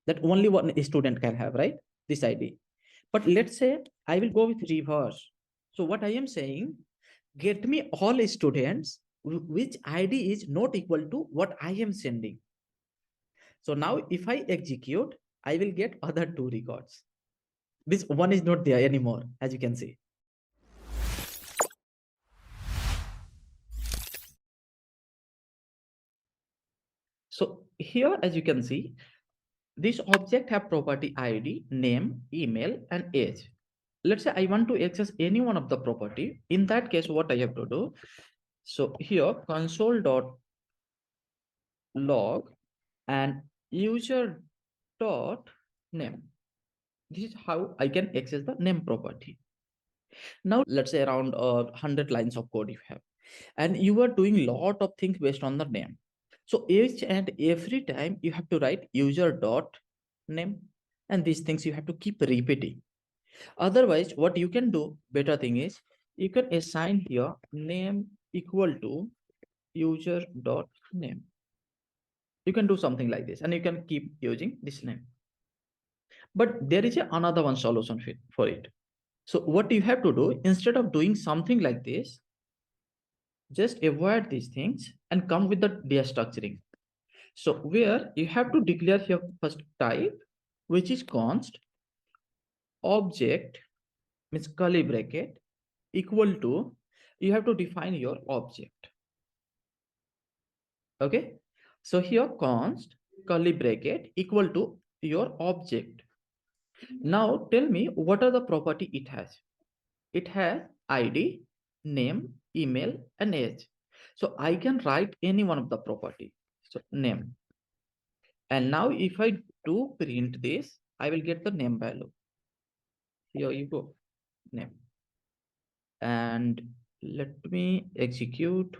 that only one student can have, right? This ID. But let's say I will go with reverse. So what I am saying, get me all students which ID is not equal to what I am sending. So now if I execute, I will get other two records. This one is not there anymore, as you can see. So here, as you can see, this object have property ID, name, email, and age. Let's say I want to access any one of the property. In that case, what I have to do? So here console.log and user dot name. This is how I can access the name property. Now let's say around 100 lines of code you have, and you are doing lot of things based on the name. So each and every time you have to write user dot name, and these things you have to keep repeating. Otherwise, what you can do, better thing is, you can assign here name equal to user dot name. You can do something like this, and you can keep using this name. But there is another one solution for it. So what you have to do, instead of doing something like this, just avoid these things and come with the destructuring. So where you have to declare here first type, which is const object, means curly bracket, equal to, you have to define your object. Okay. So here const curly bracket equal to your object. Now tell me what are the property it has. It has ID, name, email, and age. So I can write any one of the property. So name. And now if I do print this, I will get the name value. Here you go, name. And let me execute.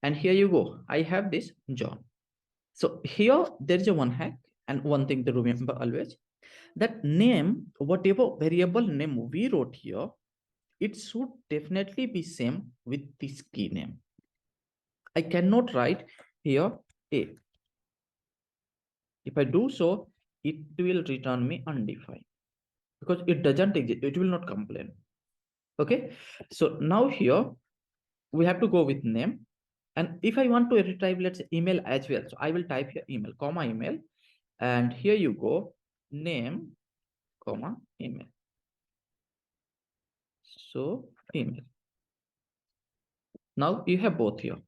And here you go. I have this John. So here there is a one hack and one thing to remember always, that name, whatever variable name we wrote here, it should definitely be same with this key name. I cannot write here A. If I do so, it will return me undefined because it doesn't exist. It will not complain. Okay. So now here we have to go with name. And if I want to retrieve, let's say email as well. So I will type here email, comma email. And here you go, name, comma email. So email. Now you have both here.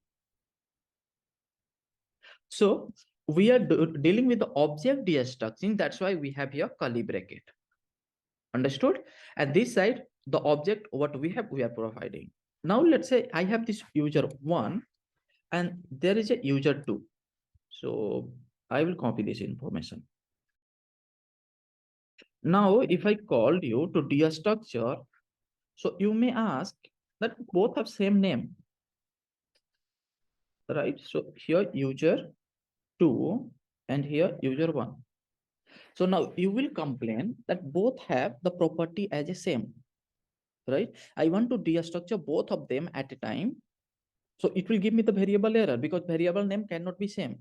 So we are dealing with the object destructuring. That's why we have here curly bracket. Understood? And this side, the object, what we have, we are providing. Now let's say I have this user 1 and there is a user 2. So I will copy this information. Now, if I called you to destructure, so you may ask that both have same name, right? So here user 2 and here user 1. So now you will complain that both have the property as a same, right? I want to destructure both of them at a time. So it will give me the variable error because variable name cannot be same,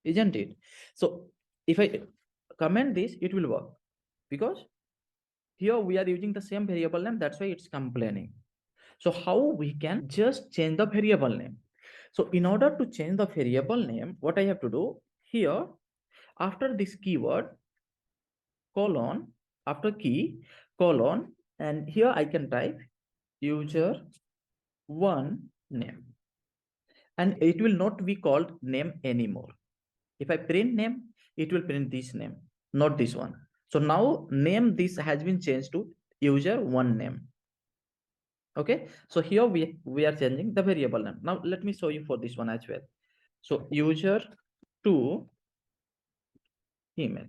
isn't it? So if I comment this, it will work because here we are using the same variable name. That's why it's complaining. So how we can just change the variable name? So in order to change the variable name, what I have to do here, after this keyword, colon, after key, colon, and here I can type user 1 name. And it will not be called name anymore. If I print name, it will print this name, not this one. So now name, this has been changed to user 1 name. Okay, so here we are changing the variable name. Now let me show you for this one as well. So user 2 email.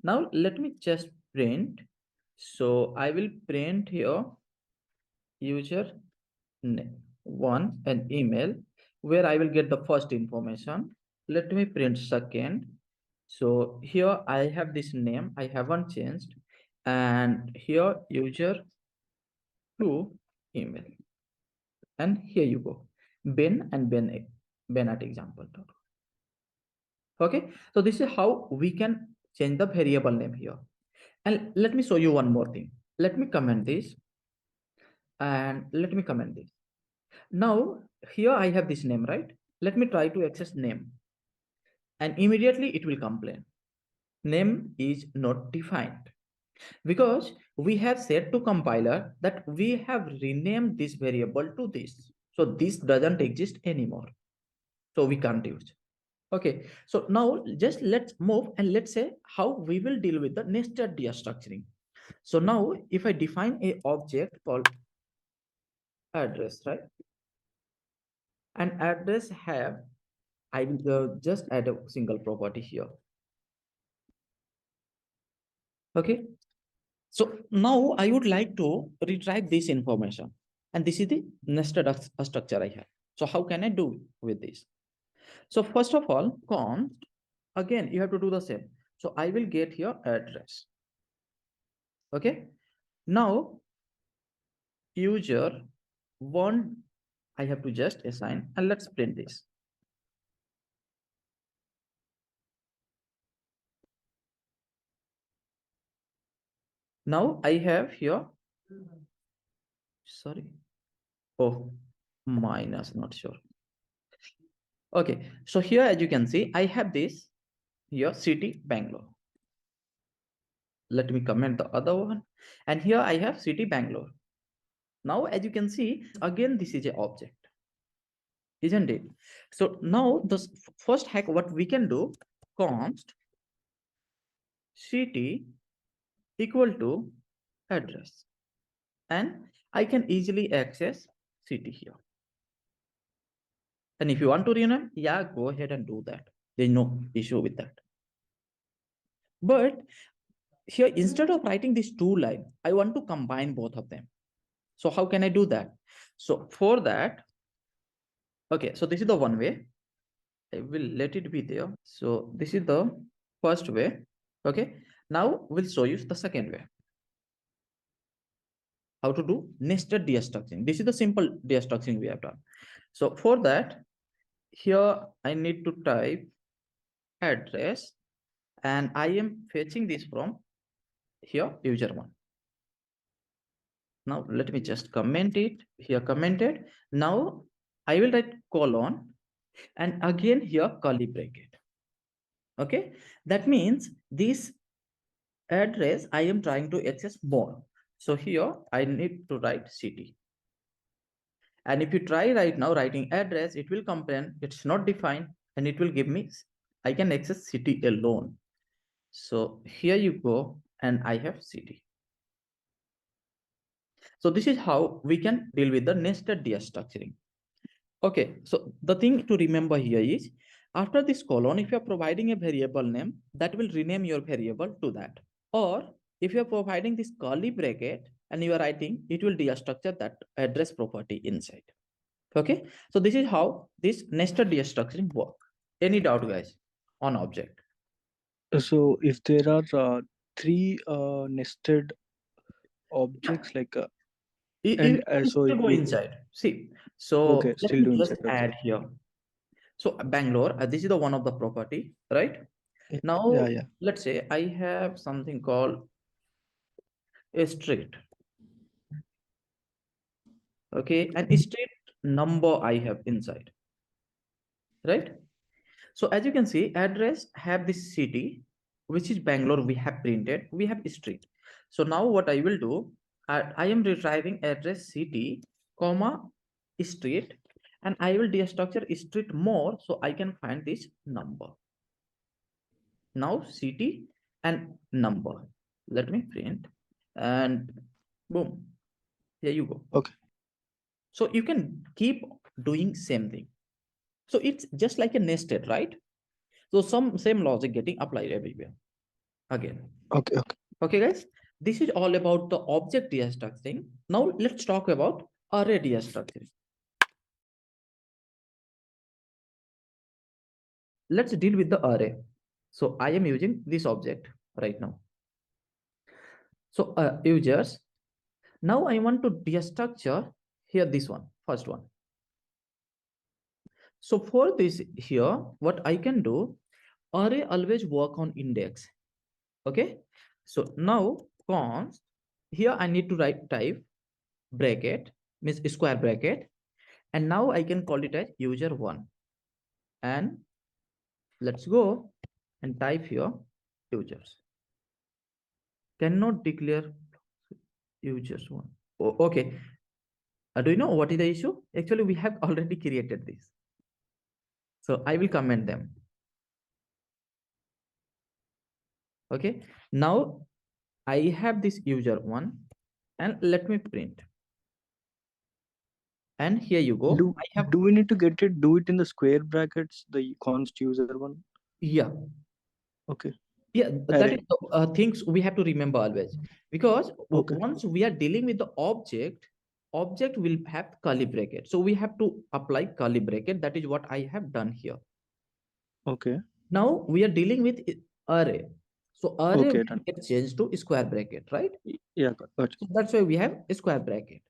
Now let me just print. So I will print here user 1 and email, where I will get the first information. Let me print second. So here I have this name, I haven't changed, and here user 2 email. And here you go, Ben and Ben at example. Okay, so this is how we can change the variable name here. And let me show you one more thing. Let me comment this and let me comment this. Now here I have this name, right? Let me try to access name and immediately it will complain. Name is not defined because we have said to compiler that we have renamed this variable to this. So this doesn't exist anymore. So we can't use. Okay, so now just let's move and let's say how we will deal with the nested destructuring. So now if I define a object called address, right? And address have, I will just add a single property here. Okay, so now I would like to retrieve this information. And this is the nested structure I have. So how can I do with this? So first of all, const, again, you have to do the same. So I will get here address. Okay, now user one, I have to just assign and let's print this. Now I have here, sorry, oh, minus, not sure. Okay, so here as you can see, I have this here city Bangalore. Let me comment the other one. And here I have city Bangalore. Now, as you can see, again, this is an object, isn't it? So now the first hack, what we can do, const city equal to address. And I can easily access city here. And if you want to rename, yeah, go ahead and do that. There's no issue with that. But here, instead of writing this two line, I want to combine both of them. So how can I do that? So for that, okay, so this is the one way. I will let it be there. So this is the first way. Okay, now we'll show you the second way. How to do nested destructuring. This is the simple destructuring we have done. So for that, here I need to type address and I am fetching this from here user one. Now let me just comment it here, commented. Now I will write colon and again here curly bracket. Okay, that means this address I am trying to access more. So here I need to write city. And if you try right now writing address, it will complain it's not defined and it will give me, I can access city alone. So here you go and I have city. So this is how we can deal with the nested destructuring. Okay, so the thing to remember here is after this colon, if you're providing a variable name, that will rename your variable to that. Or if you're providing this curly bracket and you are writing, it will destructure that address property inside. Okay, so this is how this nested destructuring work. Any doubt, guys, on object? So if there are three nested objects like and You so still if go we inside. See, so okay let still me do just inside okay add here. So Bangalore, this is the one of the property, right? yeah Now, yeah let's say I have something called a street. Okay, and a street number I have inside, right? So as you can see, address have this city, which is Bangalore. We have printed. We have street. So now what I will do, I am retrieving address city, comma street, and I will destructure street more so I can find this number. Now city and number. Let me print and boom, here you go. okay So you can keep doing same thing. So it's just like a nested, right? So some same logic getting applied everywhere again. okay okay Okay, guys, this is all about the object destructuring. Now let's talk about array destructuring. Let's deal with the array. So I am using this object right now. So users, now I want to destructure here this one, first one. So for this here, what I can do, array always work on index. Okay, so now const, here I need to write type bracket, means square bracket, and now I can call it as user1. And let's go and type here users. Cannot declare users1. Oh, okay. Do you know what is the issue? Actually, we have already created this. So I will comment them. Okay. Now I have this user1 and let me print. And here you go. Do I have, do we need to get it? Do it in the square brackets, the const user one. yeah. Okay. Yeah, that is Array. the things we have to remember always, because Okay. once we are dealing with the object will have curly bracket, so we have to apply curly bracket. That is what I have done here. Okay. Now we are dealing with array, so array Okay. will Done. get changed to square bracket, right? Yeah. Got So that's why we have a square bracket.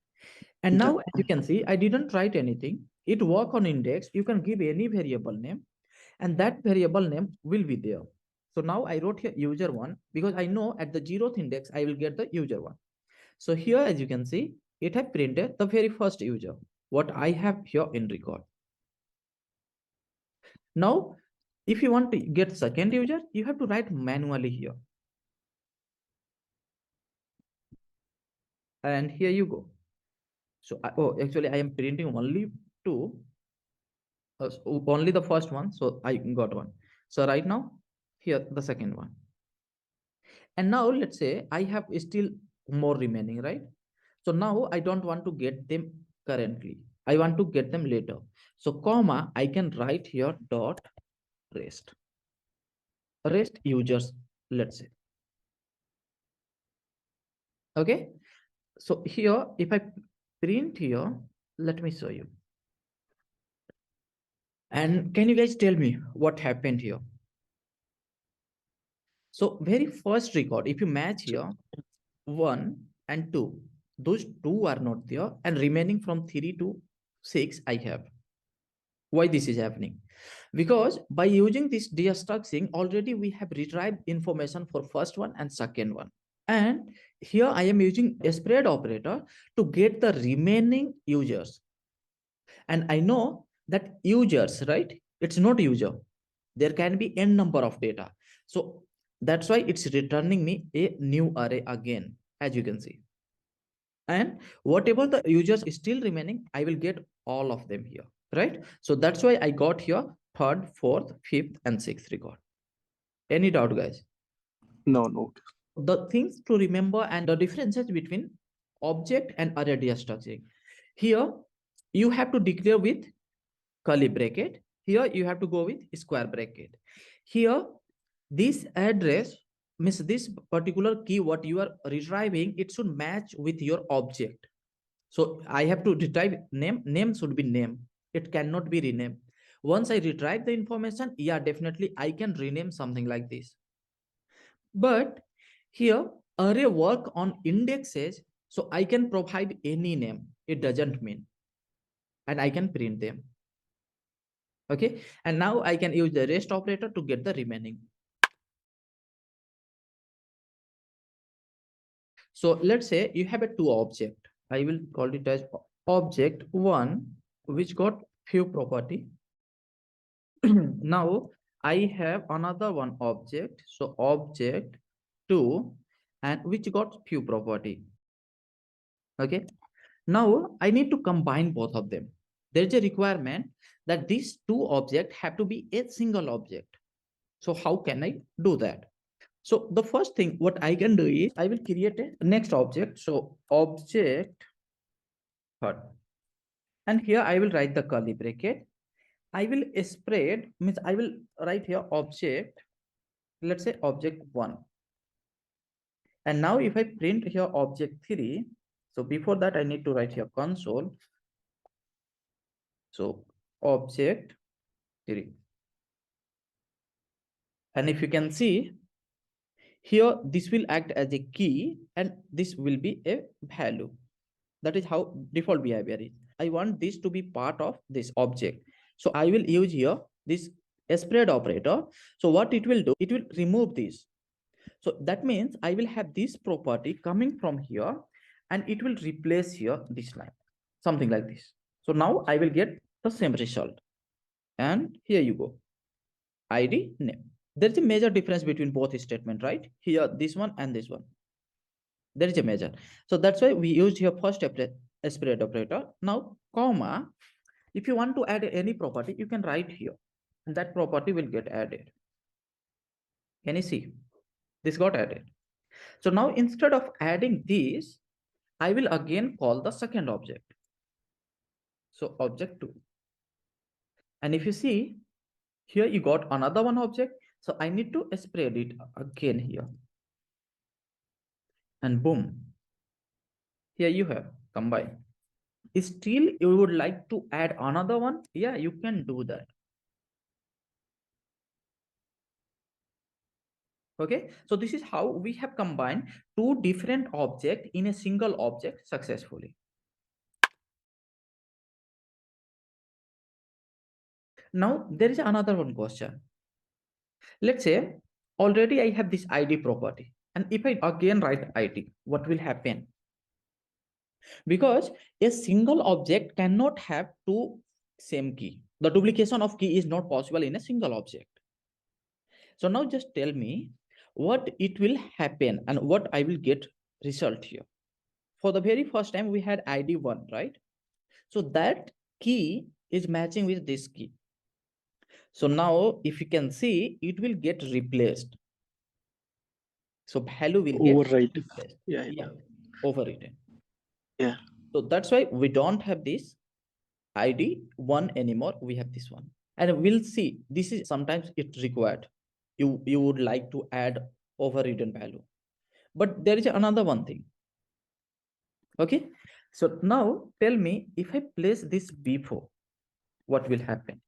And it. now as you can see, I didn't write anything. It work on index. You can give any variable name, and that variable name will be there. So now I wrote here user1 because I know at the 0th index I will get the user1. So here, as you can see, it has printed the very first user, what I have here in record. Now, if you want to get second user, you have to write manually here. And here you go. So, oh, actually I am printing only two, only the first one. So I got one. So right now, here the second one. And now let's say I have still more remaining, right? So now I don't want to get them currently. I want to get them later. So comma, I can write here dot rest users, let's say. Okay. So here, if I print here, let me show you. And can you guys tell me what happened here? So very first record, if you match here, 1 and 2, those two are not there, and remaining from 3 to 6 I have. Why this is happening? Because by using this destructuring, already we have retrieved information for first one and second one. And here I am using a spread operator to get the remaining users. And I know that users, right? It's not user. There can be n number of data. So that's why it's returning me a new array again, as you can see. And whatever the users is still remaining, I will get all of them here, right? So that's why I got here third, fourth, fifth, and sixth record. Any doubt, guys? No. No. The things to remember and the differences between object and array destructuring. Here, you have to declare with curly bracket. Here, you have to go with square bracket. Here, this address means this particular key, what you are retrieving, it should match with your object. So I have to retrieve name. Name should be name. It cannot be renamed. Once I retrieve the information, yeah, definitely I can rename something like this. But here, array work on indexes, so I can provide any name. It doesn't mean, and I can print them. Okay, and now I can use the rest operator to get the remaining. So let's say you have a two object. I will call it as object one, which got few property. Now I have another one object. So object two, and which got few property. Okay. Now I need to combine both of them. There's a requirement that these two objects have to be a single object. So how can I do that? So the first thing what I can do is I will create a next object. So object third. And here I will write the curly bracket. I will spread, means I will write here object, let's say object one. And now if I print here object three, so before that I need to write here console. So object three. And if you can see here, this will act as a key and this will be a value. That is how default behavior is. I want this to be part of this object. So I will use here this spread operator. So what it will do, it will remove this. So that means I will have this property coming from here and it will replace here this line, something like this. So now I will get the same result. And here you go, ID name. There's a major difference between both statement, right? Here, this one and this one. There is a major. So that's why we used here first spread operator. Now, comma, if you want to add any property, you can write here. And that property will get added. Can you see? This got added. So now instead of adding this, I will again call the second object. So object 2. And if you see, here you got another one object. So I need to spread it again here. And boom. Here you have combine. Still, you would like to add another one? Yeah, you can do that. Okay, so this is how we have combined two different objects in a single object successfully. Now, there is another one question. Let's say already I have this ID property. And if I again write ID, what will happen? Because a single object cannot have two same key. The duplication of key is not possible in a single object. So now just tell me what it will happen and what I will get result here. For the very first time, we had ID 1, right? So that key is matching with this key. So now if you can see, it will get replaced. So value will get Overwrite. replaced. Yeah. Overwritten. Yeah. So that's why we don't have this ID 1 anymore. We have this one. And we'll see, this is sometimes it required. You would like to add overridden value. But there is another one thing. Okay. So now tell me, if I place this before, what will happen?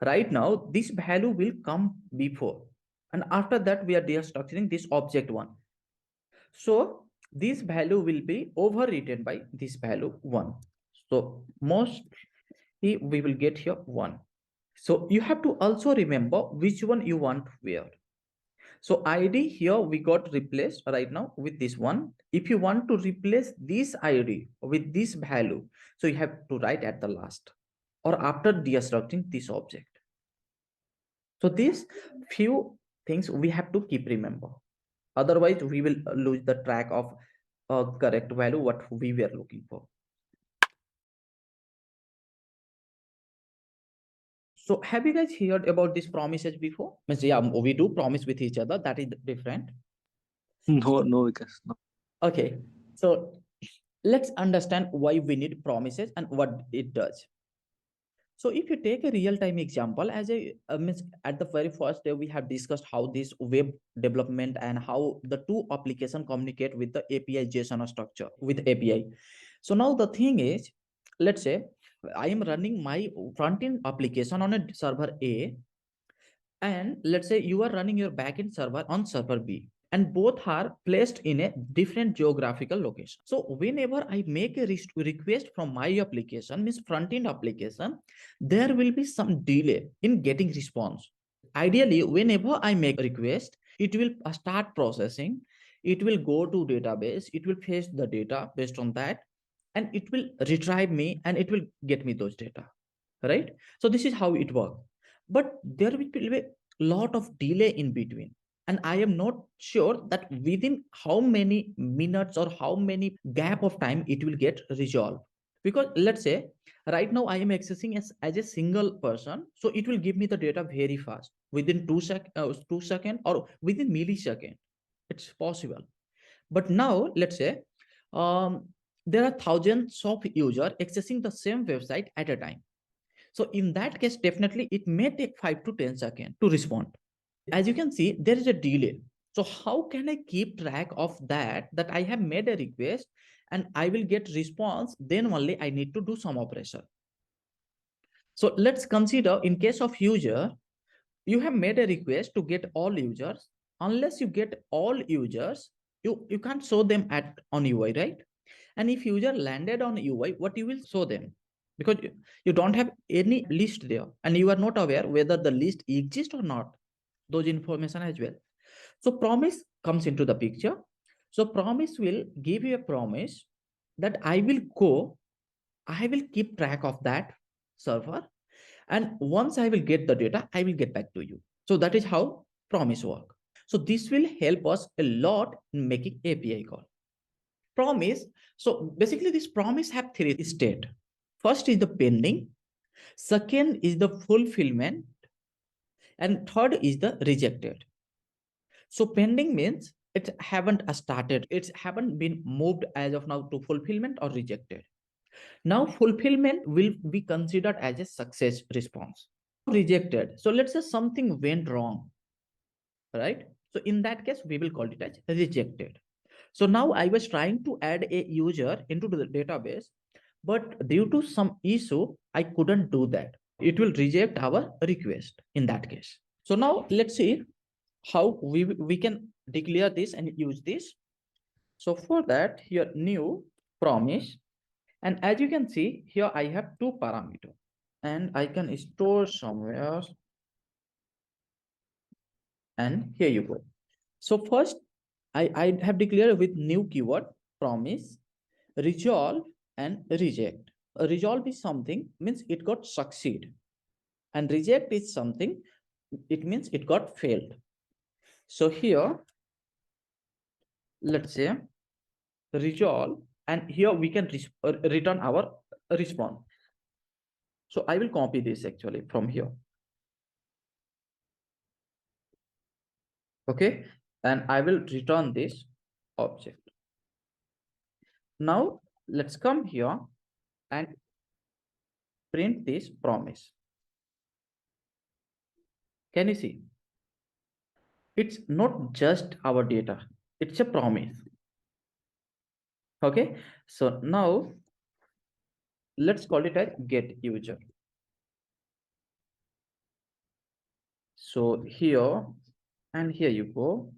Right now, this value will come before. And after that, we are destructuring this object 1. So this value will be overwritten by this value 1. So mostly we will get here 1. So you have to also remember which one you want where. So ID here we got replaced right now with this one. If you want to replace this ID with this value, so you have to write at the last or after destructuring this object. So these few things we have to keep remember. Otherwise, we will lose the track of correct value what we were looking for. So have you guys heard about these promises before? Means, yeah, we do promise with each other. That is different. No, because no. Okay, so let's understand why we need promises and what it does. So if you take a real-time example, as a means at the very first day, we have discussed how this web development and how the two application communicate with the API JSON structure with API. So now the thing is, let's say I am running my front-end application on a server A, and let's say you are running your backend server on server B, and both are placed in a different geographical location. So whenever I make a request from my application, means front-end application, there will be some delay in getting response. Ideally, whenever I make a request, it will start processing, it will go to database, it will fetch the data based on that, and it will retrieve me and it will get me those data, right? So this is how it works. But there will be a lot of delay in between. And I am not sure that within how many minutes or how many gap of time it will get resolved. Because let's say right now I am accessing as a single person. So it will give me the data very fast within 2 seconds or within millisecond. It's possible. But now let's say there are thousands of users accessing the same website at a time. So in that case, definitely it may take 5 to 10 seconds to respond. As you can see, there is a delay. So how can I keep track of that I have made a request and I will get response, then only I need to do some operation. So let's consider in case of user, you have made a request to get all users. Unless you get all users, you can't show them on UI, right? And if user landed on UI, what you will show them? because you don't have any list there and you are not aware whether the list exists or not, those information as well. So promise comes into the picture. So promise will give you a promise that I will keep track of that server, and once I will get the data, I will get back to you. So that is how promise work. So this will help us a lot in making API call. Promise. So basically this promise have three state. First is the pending, second is the fulfillment, and third is the rejected. So pending means it haven't started, it haven't been moved as of now to fulfillment or rejected. Now fulfillment will be considered as a success response. Rejected, so let's say something went wrong, right? So in that case we will call it as rejected. So now I was trying to add a user into the database, but due to some issue I couldn't do that. It will reject our request in that case. So now let's see how we can declare this and use this. So for that, here new promise, and as you can see here I have two parameters and I can store somewhere, and here you go. So first I have declared with new keyword promise, resolve and reject. A resolve is something means it got succeed, and reject is something it means it got failed. So here let's say resolve, and here we can return our response. So I will copy this actually from here. Okay, and I will return this object. Now let's come here and print this promise. Can you see? It's not just our data, it's a promise. Okay, so now let's call it as get user. So here and here you go.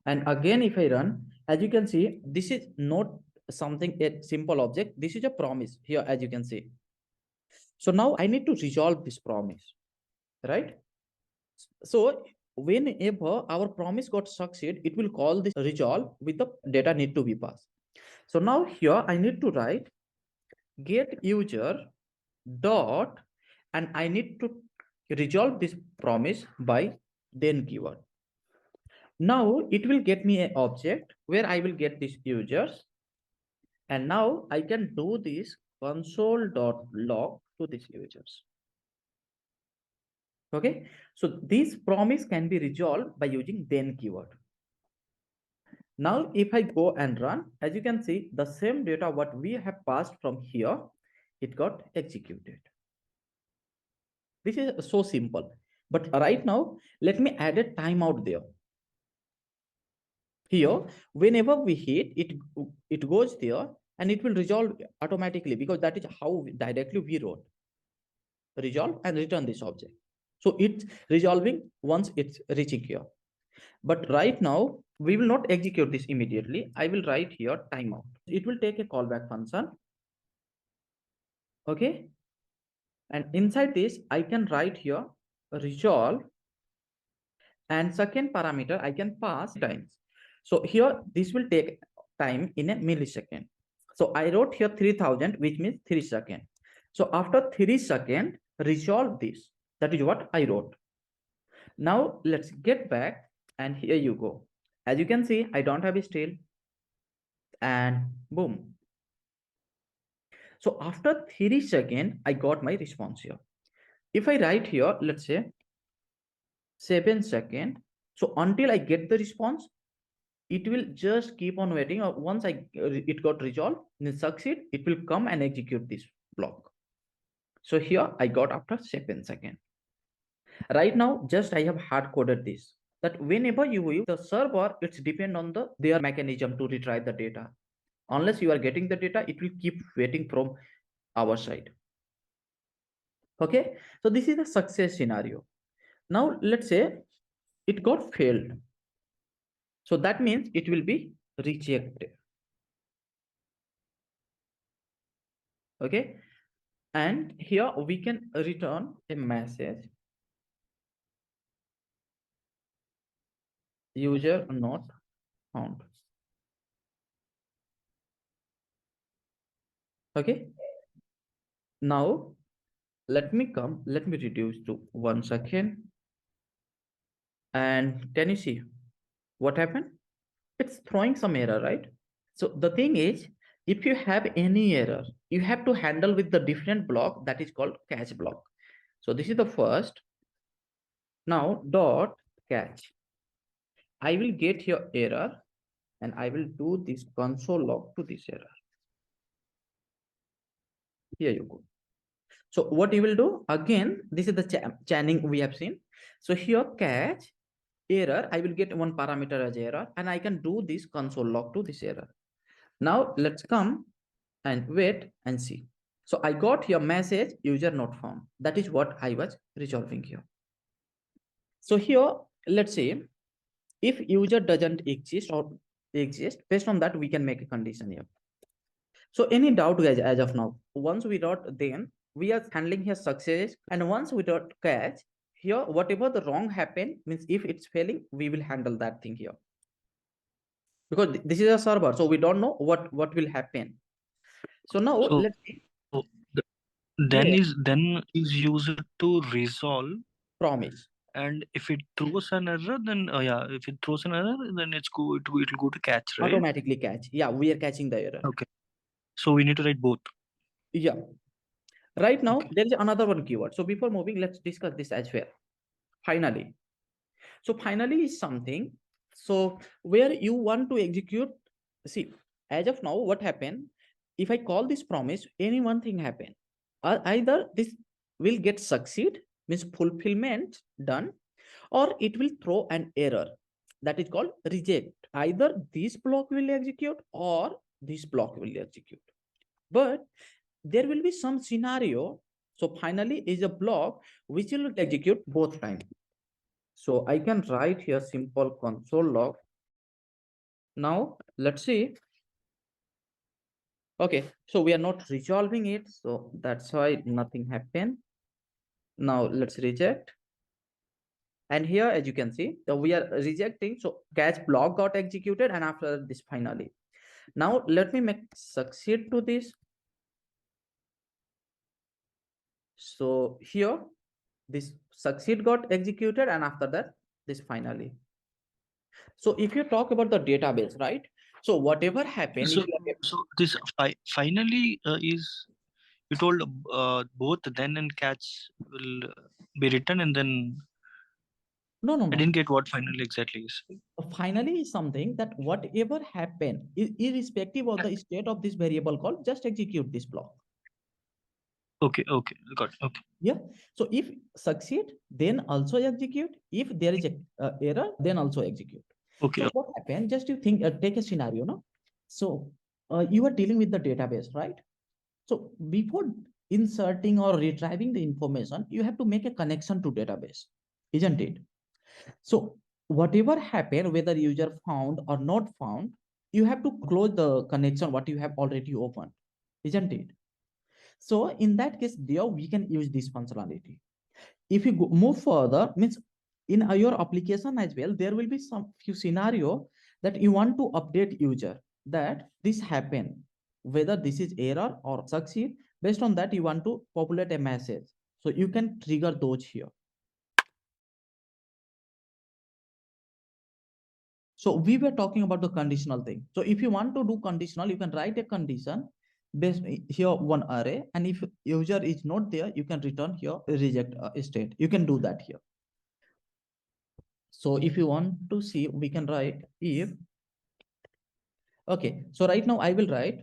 And again, if I run, as you can see, this is not something a simple object. This is a promise here, as you can see. So now I need to resolve this promise, right? So whenever our promise got succeed, it will call this resolve with the data need to be passed. So now here I need to write get user dot, and I need to resolve this promise by then keyword. Now it will get me an object where I will get these users, and now I can do this console.log to these users. Okay, so this promise can be resolved by using then keyword. Now if I go and run, as you can see, the same data what we have passed from here, it got executed. This is so simple. But right now, let me add a timeout there. Here, whenever we hit it, it goes there and it will resolve automatically, because that is how directly we wrote resolve and return this object. So it's resolving once it's reaching here. But right now, we will not execute this immediately. I will write here timeout. It will take a callback function. Okay. And inside this, I can write here resolve, and second parameter I can pass times. So here this will take time in a millisecond. So I wrote here 3000, which means 3 seconds. So after 3 seconds, resolve this. That is what I wrote. Now let's get back, and here you go. As you can see, I don't have a still, and boom. So after 3 seconds, I got my response here. If I write here, let's say 7 seconds. So until I get the response, it will just keep on waiting. Or once it got resolved and succeed, it will come and execute this block. So here I got after 7 seconds. Right now, just I have hard coded this, that whenever you use the server, it's depend on their mechanism to retrieve the data. Unless you are getting the data, it will keep waiting from our side. Okay, so this is the success scenario. Now let's say it got failed. So that means it will be rejected. Okay, And here we can return a message, user not found. Okay. Now let me reduce to 1 second. And can you see what happened? It's throwing some error, right? So the thing is, if you have any error, you have to handle with the different block that is called catch block. So this is the first. Now dot catch. I will get your error and I will do this console log to this error. Here you go. So what you will do again, this is the chaining we have seen. So here catch error, I will get one parameter as error and I can do this console log to this error. Now let's come and wait and see. So I got here message user not found. That is what I was resolving here. So here, let's say if user doesn't exist or exist, based on that, we can make a condition here. So any doubt guys, as of now, once we dot then we are handling here success, and once we dot catch here, whatever the wrong happen means if it's failing, we will handle that thing here. Because this is a server, so we don't know what will happen. So now let's see. Then is used to resolve Promise. and if it throws an error, then if it throws an error, then it will go to catch, right? Automatically catch. Yeah, we are catching the error. Okay. So we need to write both. Yeah. Right now, Okay. there is another one keyword. So before moving, let's discuss this as well. Finally. So finally is something. So where you want to execute, see, as of now, what happened? If I call this promise, any one thing happen. Either this will get succeed, means fulfillment done, or it will throw an error that is called reject. Either this block will execute or this block will execute. But there will be some scenario. So finally is a block which will execute both times. So I can write here simple console log. Now let's see. Okay, so we are not resolving it, so that's why nothing happened. Now let's reject. And here, as you can see, we are rejecting. So catch block got executed, and after this finally. Now let me make succeed to this. So here, this succeed got executed, and after that, this finally. So if you talk about the database, right? So whatever happened, So this finally is, you told both then and catch will be written, and then no. I didn't get what finally exactly is. Finally is something that whatever happened, irrespective of the state of this variable called, just execute this block. Okay, got it. Okay. Yeah. So if succeed, then also execute. If there is a error, then also execute. Okay. So what happened? Just you think, take a scenario, no? So you are dealing with the database, right? So before inserting or retrieving the information, you have to make a connection to database, isn't it? So whatever happened, whether user found or not found, you have to close the connection what you have already opened, isn't it? So in that case, there we can use this functionality. If you move further, means in your application as well, there will be some few scenario that you want to update user that this happened, whether this is error or succeed. Based on that, you want to populate a message. So you can trigger those here. So we were talking about the conditional thing. So if you want to do conditional, you can write a condition based here one array, and if user is not there, you can return here reject state. You can do that here. So if you want to see, we can write if. Okay, so right now I will write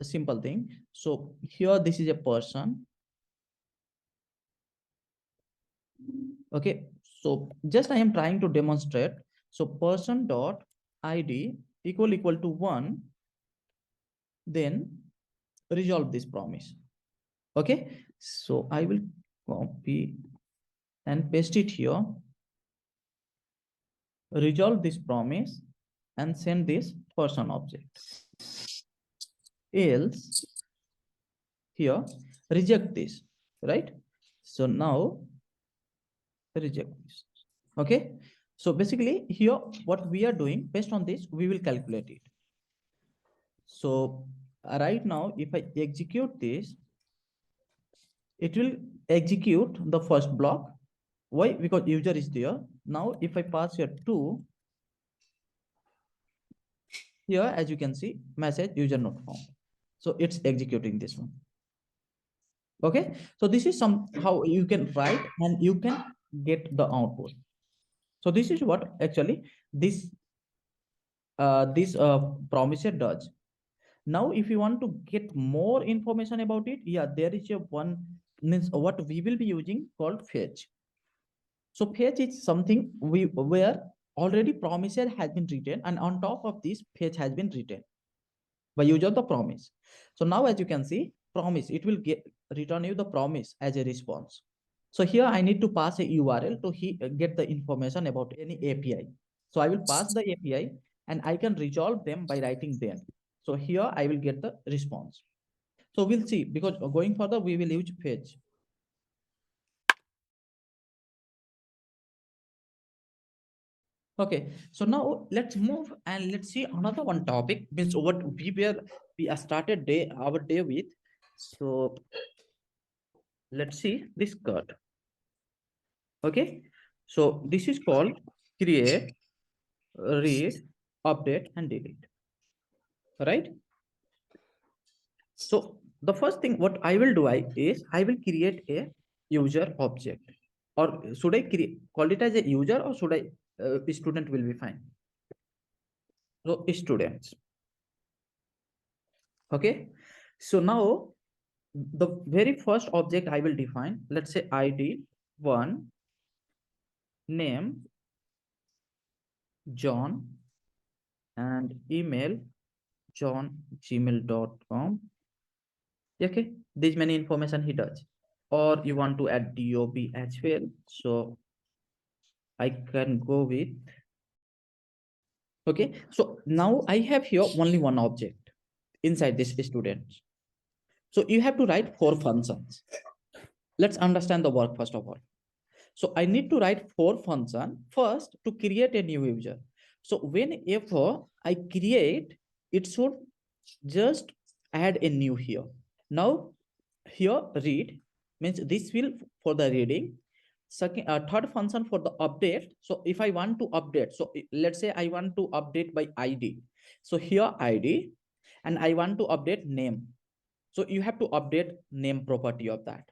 a simple thing. So here this is a person. Okay, so just I am trying to demonstrate. So person dot id equal to 1, then resolve this promise. Okay, so I will copy and paste it here, resolve this promise and send this person object. Else here reject this, right? So now reject this. Okay. So basically here, what we are doing based on this, we will calculate it. So right now, if I execute this, it will execute the first block. Why? Because user is there. Now, if I pass here 2, here, as you can see, message user not found. So it's executing this one. Okay. So this is how you can write and you can get the output. So this is what actually this promiser does. Now, if you want to get more information about it, yeah, there is a one means what we will be using called fetch. So fetch is something where already promiser has been written, and on top of this, fetch has been written by use of the promise. So now, as you can see, promise, it will return you the promise as a response. So here I need to pass a URL to get the information about any API. So I will pass the API and I can resolve them by writing them. So here I will get the response. So we'll see, because going further, we will use fetch. Okay, so now let's move and let's see another one topic, means what we started our day with. So let's see this CRUD. Okay, so this is called create, read, update, and delete. Right? So the first thing what I will do is I will create a user object, or should I call it as a user, or should I student will be fine? So students. Okay. So now the very first object I will define, let's say ID 1, name John, and email john@gmail.com. Okay, this many information he does. Or you want to add DOB as well, so I can go with. Okay, so now I have here only one object inside this student. So you have to write 4 functions. Let's understand the work first of all. So I need to write 4 functions first to create a new user. So whenever I create, it should just add a new here. Now here read means this will for the reading. Second, third function for the update. So if I want to update, so let's say I want to update by ID. So here ID, and I want to update name. So you have to update name property of that.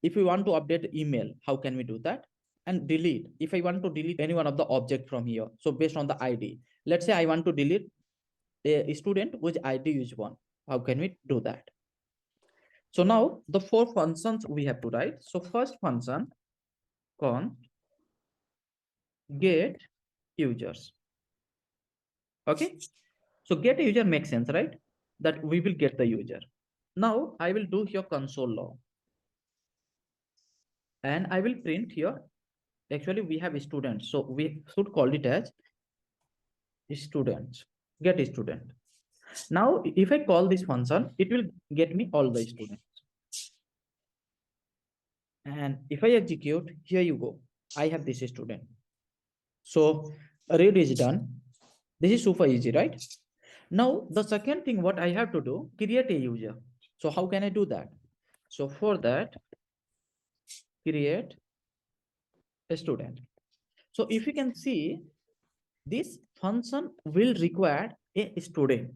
If you want to update email, how can we do that? And delete, if I want to delete any one of the object from here, so based on the ID, let's say I want to delete a student which ID is 1, how can we do that? So now the 4 functions we have to write. So first function, const get users. Okay, so get a user makes sense, right? That we will get the user. Now I will do here console log, and I will print here. Actually, we have students, so we should call it as students, get a student. Now, if I call this function, it will get me all the students. And if I execute, here you go, I have this student. So read is done. This is super easy, right? Now, the second thing what I have to do, create a user. So how can I do that? So for that, create a student. So if you can see, this function will require a student,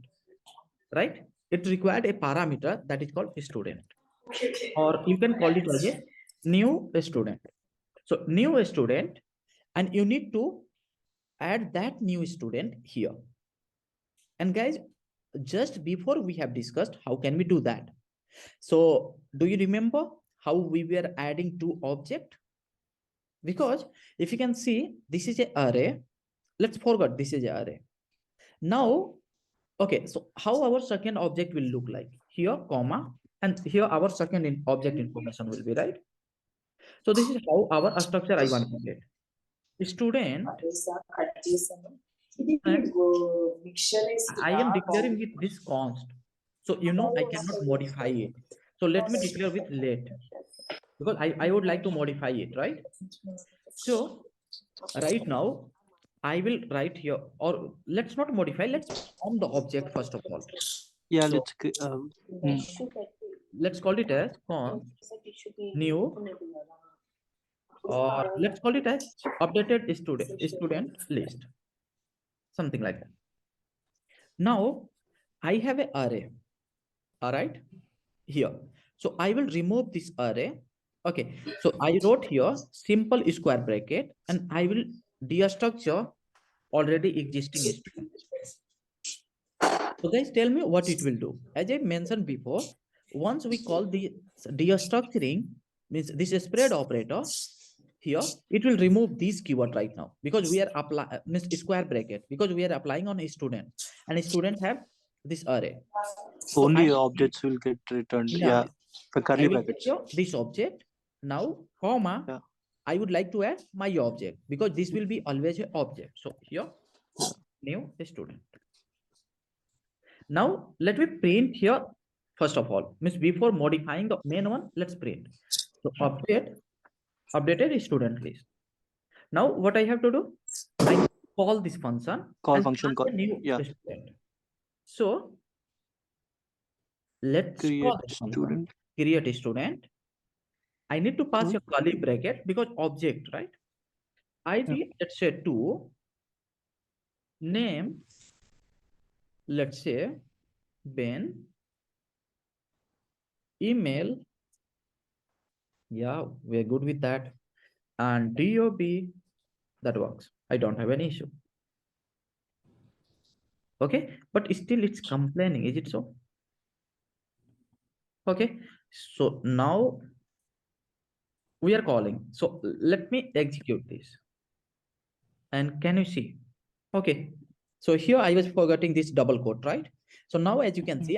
right? It required a parameter that is called student, or you can call it as a new student. So new student, and you need to add that new student here. And guys, just before we have discussed how can we do that. So do you remember how we were adding 2 objects? Because if you can see, this is an array. Let's forget this is an array. Now, okay, so how our second object will look like? Here, comma, and here our second object information will be, right? So this is how our structure I want to get. Student, and I am declaring with this const. So you know I cannot modify it. So let me declare with let, because I would like to modify it, right? So right now I will write here, or let's not modify, let's form the object first of all. Yeah, So let's let's call it as const new, or let's call it as updated student list, something like that. Now I have an array, all right, here. So I will remove this array. Okay, so I wrote here simple square bracket, and I will destructure already existing student. So guys, tell me what it will do. As I mentioned before, once we call the destructuring, means this is spread operator, here it will remove this keyword right now, because we are applying means square bracket, because we are applying on a student, and a student have this array. So only objects will get returned. yeah, The I curly will brackets. take here this object now, comma, Yeah. I would like to add my object, because this will be always an object. So here new student. Now let me print here first of all, means before modifying the main one, let's print. So updated student list. Now what I have to do, I call this function, Call and function pass a call. new Yeah. student. So let's Create call this function, student. create a student. I need to pass a curly bracket because object, right? ID, let's say 2, name, let's say Ben, email, yeah, we're good with that, and DOB, that works. I don't have any issue. Okay, but still it's complaining, is it so? Okay, so now we are calling. So let me execute this. And can you see? Okay, so here I was forgetting this double quote, right? So now as you can see,